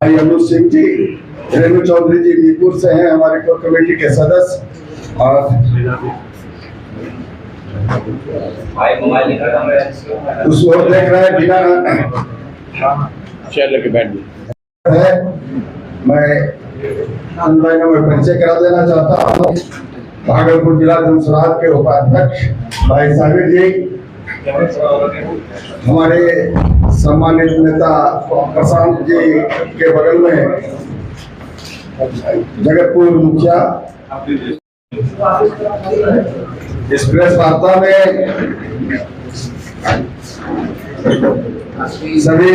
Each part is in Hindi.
भाई अनु सिंह जी, रेणु चौधरी जी बीरपुर से हैं, हमारे कोर कमेटी के सदस्य। और उस ओर देख रहे हैं बिना शेयर लेके बैठ है। मैं ऑनलाइन में परिचय करा देना चाहता हूँ। भागलपुर जिला जनसुराज के उपाध्यक्ष भाई साबिर जी, हमारे सम्मानित नेता प्रशांत जी के बगल में जगतपुर मुखिया, इस प्रेस वार्ता में सभी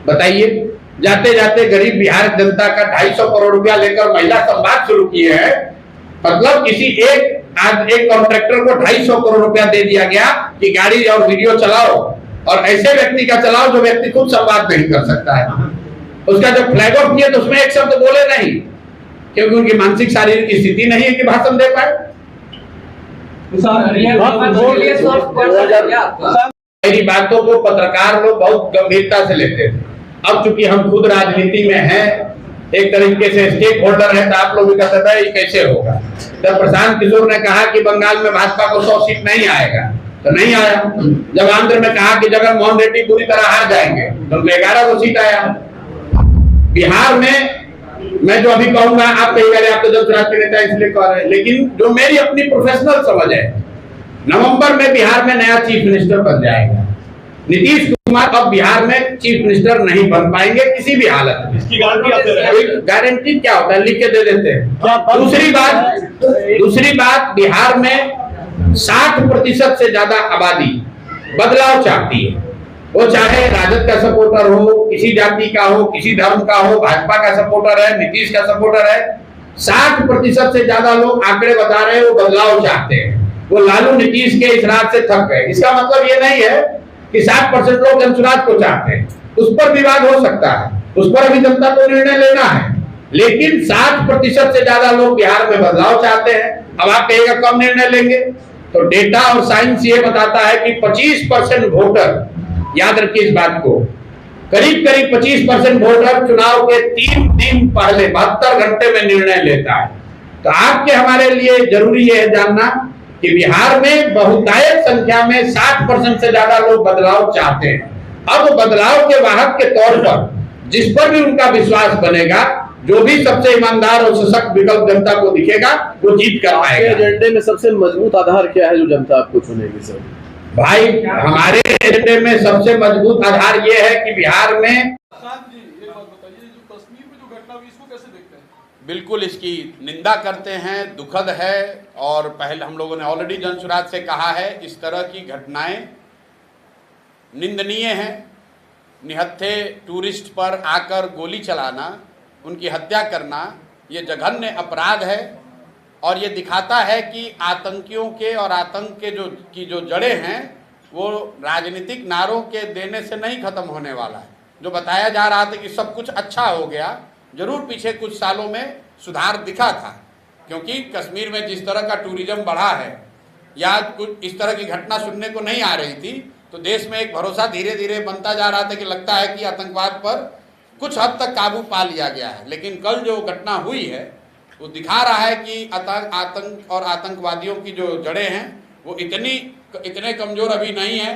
बताइए। जाते जाते गरीब बिहार जनता का 250 करोड़ रुपया लेकर महिला संवाद शुरू किए हैं। मतलब किसी एक कॉन्ट्रैक्टर को 250 करोड़ रुपया दे दिया गया कि गाड़ी और वीडियो चलाओ, और ऐसे व्यक्ति का चलाओ जो व्यक्ति खुद संवाद नहीं कर सकता है। उसका जब फ्लैग ऑफ किया तो उसमें एक शब्द बोले नहीं, क्योंकि उनकी मानसिक शारीरिक स्थिति नहीं है कि भाषण दे पाए। मेरी बातों को पत्रकार लोग बहुत गंभीरता से लेते हैं। अब चूंकि हम खुद राजनीति में हैं, एक तरीके से स्टेक होल्डर है, तो आप लोग भी कहते हैं ये कैसे होगा। जब प्रशांत किशोर ने कहा कि बंगाल में भाजपा को 100 सीट नहीं आएगा, तो नहीं आया। जब आंध्र में कहा कि जगन मोहन रेड्डी पूरी तरह हार जाएंगे, तो 11 सीट आया। बिहार में मैं जो अभी कहूंगा, आप कहिएगा आप तो जनसुराज के नेता इसलिए कह रहे हैं, लेकिन जो मेरी अपनी प्रोफेशनल समझ है, नवंबर में बिहार में नया चीफ मिनिस्टर बन जाएगा। नीतीश कुमार अब बिहार में चीफ मिनिस्टर नहीं बन पाएंगे किसी भी हालत में। इसकी गारंटी क्या होता है, लिख के दे देते हैं। दूसरी बात, बिहार में 60% से ज्यादा आबादी बदलाव चाहती है। वो चाहे राजद का सपोर्टर हो, किसी जाति का हो, किसी धर्म का हो, भाजपा का सपोर्टर है, नीतीश का सपोर्टर है, 60% से ज्यादा लोग आंकड़े बता रहे हैं वो बदलाव चाहते हैं। वो लालू नीतीश के इस राज से थक गए। इसका मतलब ये नहीं है कि 60% लोग जनसुराज को चाहते हैं। उस पर विवाद हो सकता है, उस पर अभी जनता को निर्णय लेना है, लेकिन 60% से ज्यादा लोग बिहार में बदलाव चाहते हैं। अब आप कहेगा कब निर्णय लेंगे, तो डेटा और साइंस ये बताता है कि 25% वोटर, याद रखिए इस बात को, करीब 25% वोटर चुनाव के 3 दिन पहले 72 घंटे में निर्णय लेता है। तो आपके हमारे लिए जरूरी है जानना कि बिहार में बहुतायत संख्या में 60% से ज्यादा लोग बदलाव चाहते हैं। अब बदलाव के वाहक के तौर पर जिस पर भी उनका विश्वास बनेगा, जो भी सबसे ईमानदार और सशक्त विकल्प जनता को दिखेगा, वो जीत कर आएगा। एजेंडे में सबसे मजबूत आधार क्या है जो जनता आपको चुनेगी सर? भाई, हमारे एजेंडे में सबसे मजबूत आधार ये है कि बिहार में बिल्कुल इसकी निंदा करते हैं, दुखद है। और पहले हम लोगों ने ऑलरेडी जनसुराज से कहा है, इस तरह की घटनाएं निंदनीय हैं। निहत्थे टूरिस्ट पर आकर गोली चलाना, उनकी हत्या करना, ये जघन्य अपराध है। और ये दिखाता है कि आतंकियों के और आतंक के जो जड़ें हैं वो राजनीतिक नारों के देने से नहीं खत्म होने वाला है। जो बताया जा रहा था कि सब कुछ अच्छा हो गया, जरूर पीछे कुछ सालों में सुधार दिखा था, क्योंकि कश्मीर में जिस तरह का टूरिज्म बढ़ा है या कुछ इस तरह की घटना सुनने को नहीं आ रही थी, तो देश में एक भरोसा धीरे धीरे बनता जा रहा था कि लगता है कि आतंकवाद पर कुछ हद तक काबू पा लिया गया है। लेकिन कल जो घटना हुई है वो दिखा रहा है कि आतंक और आतंकवादियों की जो जड़ें हैं वो इतने कमज़ोर अभी नहीं है।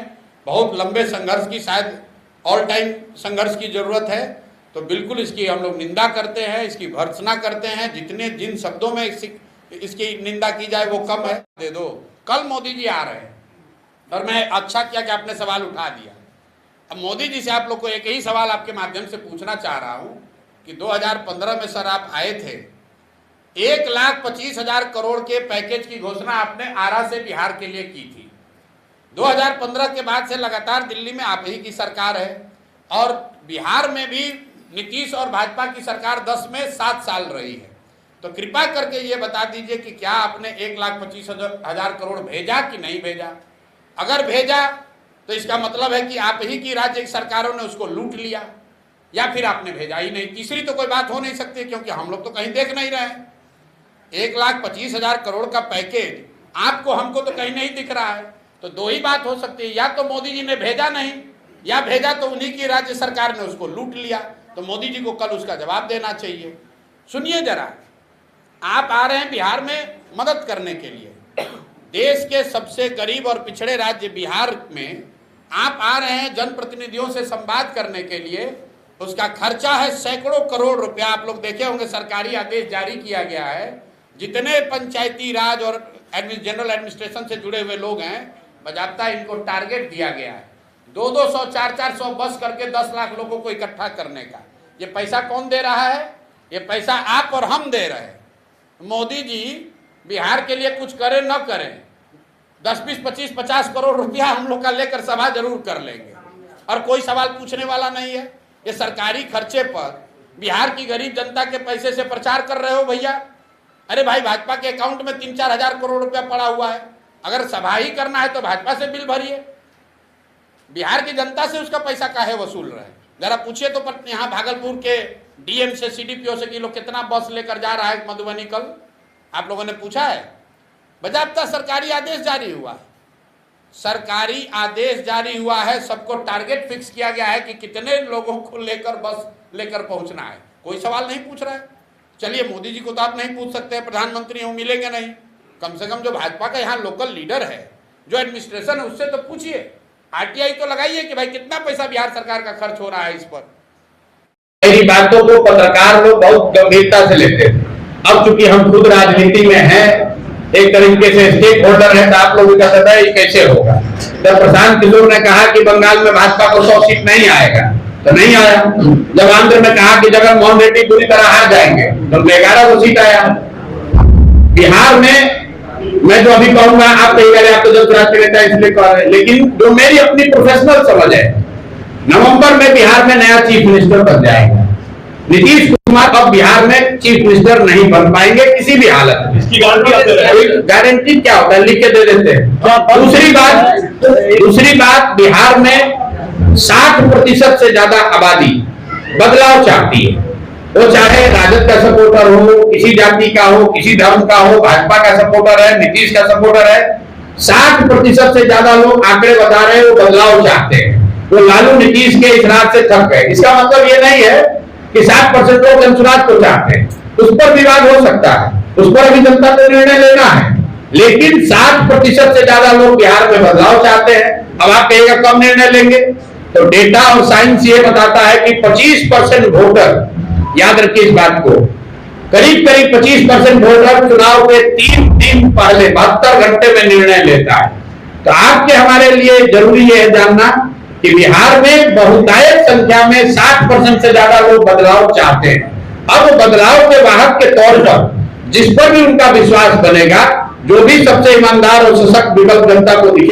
बहुत लंबे संघर्ष की, शायद ऑल टाइम संघर्ष की ज़रूरत है। तो बिल्कुल इसकी हम लोग निंदा करते हैं, इसकी भर्त्सना करते हैं। जिन शब्दों में इसकी निंदा की जाए वो कम है। दे दो, कल मोदी जी आ रहे हैं, और मैं अच्छा किया कि आपने सवाल उठा दिया। अब मोदी जी से आप लोग को एक ही सवाल आपके माध्यम से पूछना चाह रहा हूँ कि 2015 में सर आप आए थे, 1,25,000 करोड़ के पैकेज की घोषणा आपने आरा से बिहार के लिए की थी। 2015 के बाद से लगातार दिल्ली में आप ही की सरकार है, और बिहार में भी नीतीश और भाजपा की सरकार 10 में 7 साल रही है। तो कृपा करके ये बता दीजिए कि क्या आपने 1,25,000 करोड़ भेजा कि नहीं भेजा। अगर भेजा तो इसका मतलब है कि आप ही की राज्य सरकारों ने उसको लूट लिया, या फिर आपने भेजा ही नहीं। तीसरी तो कोई बात हो नहीं सकती, क्योंकि हम लोग तो कहीं देख नहीं रहे हैं। 1,25,000 करोड़ का पैकेज आपको हमको तो कहीं नहीं दिख रहा है। तो दो ही बात हो सकती है, या तो मोदी जी ने भेजा नहीं या भेजा तो उन्हीं की राज्य सरकार ने उसको लूट लिया। तो मोदी जी को कल उसका जवाब देना चाहिए। सुनिए जरा, आप आ रहे हैं बिहार में मदद करने के लिए, देश के सबसे गरीब और पिछड़े राज्य बिहार में आप आ रहे हैं जनप्रतिनिधियों से संवाद करने के लिए। उसका खर्चा है सैकड़ों करोड़ रुपया। आप लोग देखे होंगे सरकारी आदेश जारी किया गया है, जितने पंचायती राज और जनरल एडमिनिस्ट्रेशन से जुड़े हुए लोग हैं, बजाबता इनको टारगेट दिया गया है 200-200, 400-400 बस करके 10 लाख लोगों को इकट्ठा करने का। ये पैसा कौन दे रहा है? ये पैसा आप और हम दे रहे हैं। मोदी जी बिहार के लिए कुछ करें न करें, 10, 20, 25, 50 करोड़ रुपया हम लोग का लेकर सभा जरूर कर लेंगे और कोई सवाल पूछने वाला नहीं है। ये सरकारी खर्चे पर बिहार की गरीब जनता के पैसे से प्रचार कर रहे हो भैया। अरे भाई, भाजपा के अकाउंट में 3-4 हजार करोड़ रुपया पड़ा हुआ है। अगर सभा ही करना है तो भाजपा से बिल भरिए, बिहार की जनता से उसका पैसा काहे वसूल रहे हैं? जरा पूछिए तो यहाँ भागलपुर के डीएम से, सीडीपीओ से कि लोग कितना बस लेकर जा रहा है मधुबनी कल? आप लोगों ने पूछा है? बजाबता सरकारी आदेश जारी हुआ है, सरकारी आदेश जारी हुआ है, सबको टारगेट फिक्स किया गया है कि कितने लोगों को लेकर बस लेकर पहुंचना है। कोई सवाल नहीं पूछ रहा है। चलिए, मोदी जी को तो आप नहीं पूछ सकते, प्रधानमंत्री हूँ, मिलेंगे नहीं। कम से कम जो भाजपा का यहाँ लोकल लीडर है, जो एडमिनिस्ट्रेशन है, उससे तो पूछिए, आरटीआई तो लगाइए कि भाई कितना पैसा बिहार सरकार का खर्च हो रहा है इस पर। मेरी बातों को पत्रकार लोग बहुत गंभीरता से लेते हैं। अब चूंकि हम खुद राजनीति में हैं, एक तरीके से स्टेक होल्डर है, तो आप लोग का कहता है ये कैसे होगा। जब प्रशांत किशोर ने कहा कि बंगाल में भाजपा को 100 सीट नहीं आएगा, तो नहीं आया। जब आंध्र में कहा कि जगन मोहन रेड्डी पूरी तरह हार जाएंगे, तो 11 सीट आया। बिहार में मैं जो अभी कहूंगा, आप कहीं करें, आप तो जब राष्ट्रीय नेता इसलिए कह रहे हैं, लेकिन जो मेरी अपनी प्रोफेशनल समझ है, नवंबर में बिहार में नया चीफ मिनिस्टर बन जाएगा। नीतीश कुमार अब बिहार में चीफ मिनिस्टर नहीं बन पाएंगे किसी भी हालत में। इसकी गारंटी क्या होता है? लिख के दे देते हैं। दूसरी बात, बिहार में 60% से ज्यादा आबादी बदलाव चाहती है। वो चाहे राजद का सपोर्टर हो, किसी जाति का हो, किसी धर्म का हो, भाजपा का सपोर्टर है, नीतीश का सपोर्टर है, 60% से ज्यादा लोग आंकड़े बता रहे हैं वो बदलाव चाहते हैं। वो लालू नीतीश के इस राज से थक गए। इसका मतलब ये नहीं है कि 60% लोग जनसुराज को चाहते हैं, उस पर विवाद हो सकता है, उस पर भी जनता को निर्णय लेना है, लेकिन 60% से ज्यादा लोग बिहार में बदलाव चाहते हैं। अब आप कहेगा कब निर्णय लेंगे, तो डेटा और साइंस ये बताता है कि 25% वोटर, याद रखिए इस बात को, करीब 25% वोटर चुनाव के 3 दिन पहले 72 घंटे में निर्णय लेता है। तो आपके हमारे लिए जरूरी है जानना कि बिहार में बहुतायत संख्या में 60% से ज्यादा लोग बदलाव चाहते हैं। अब बदलाव के वाहक के तौर पर जिस पर भी उनका विश्वास बनेगा, जो भी सबसे ईमानदार और सशक्त विकल्प जनता को दिखे,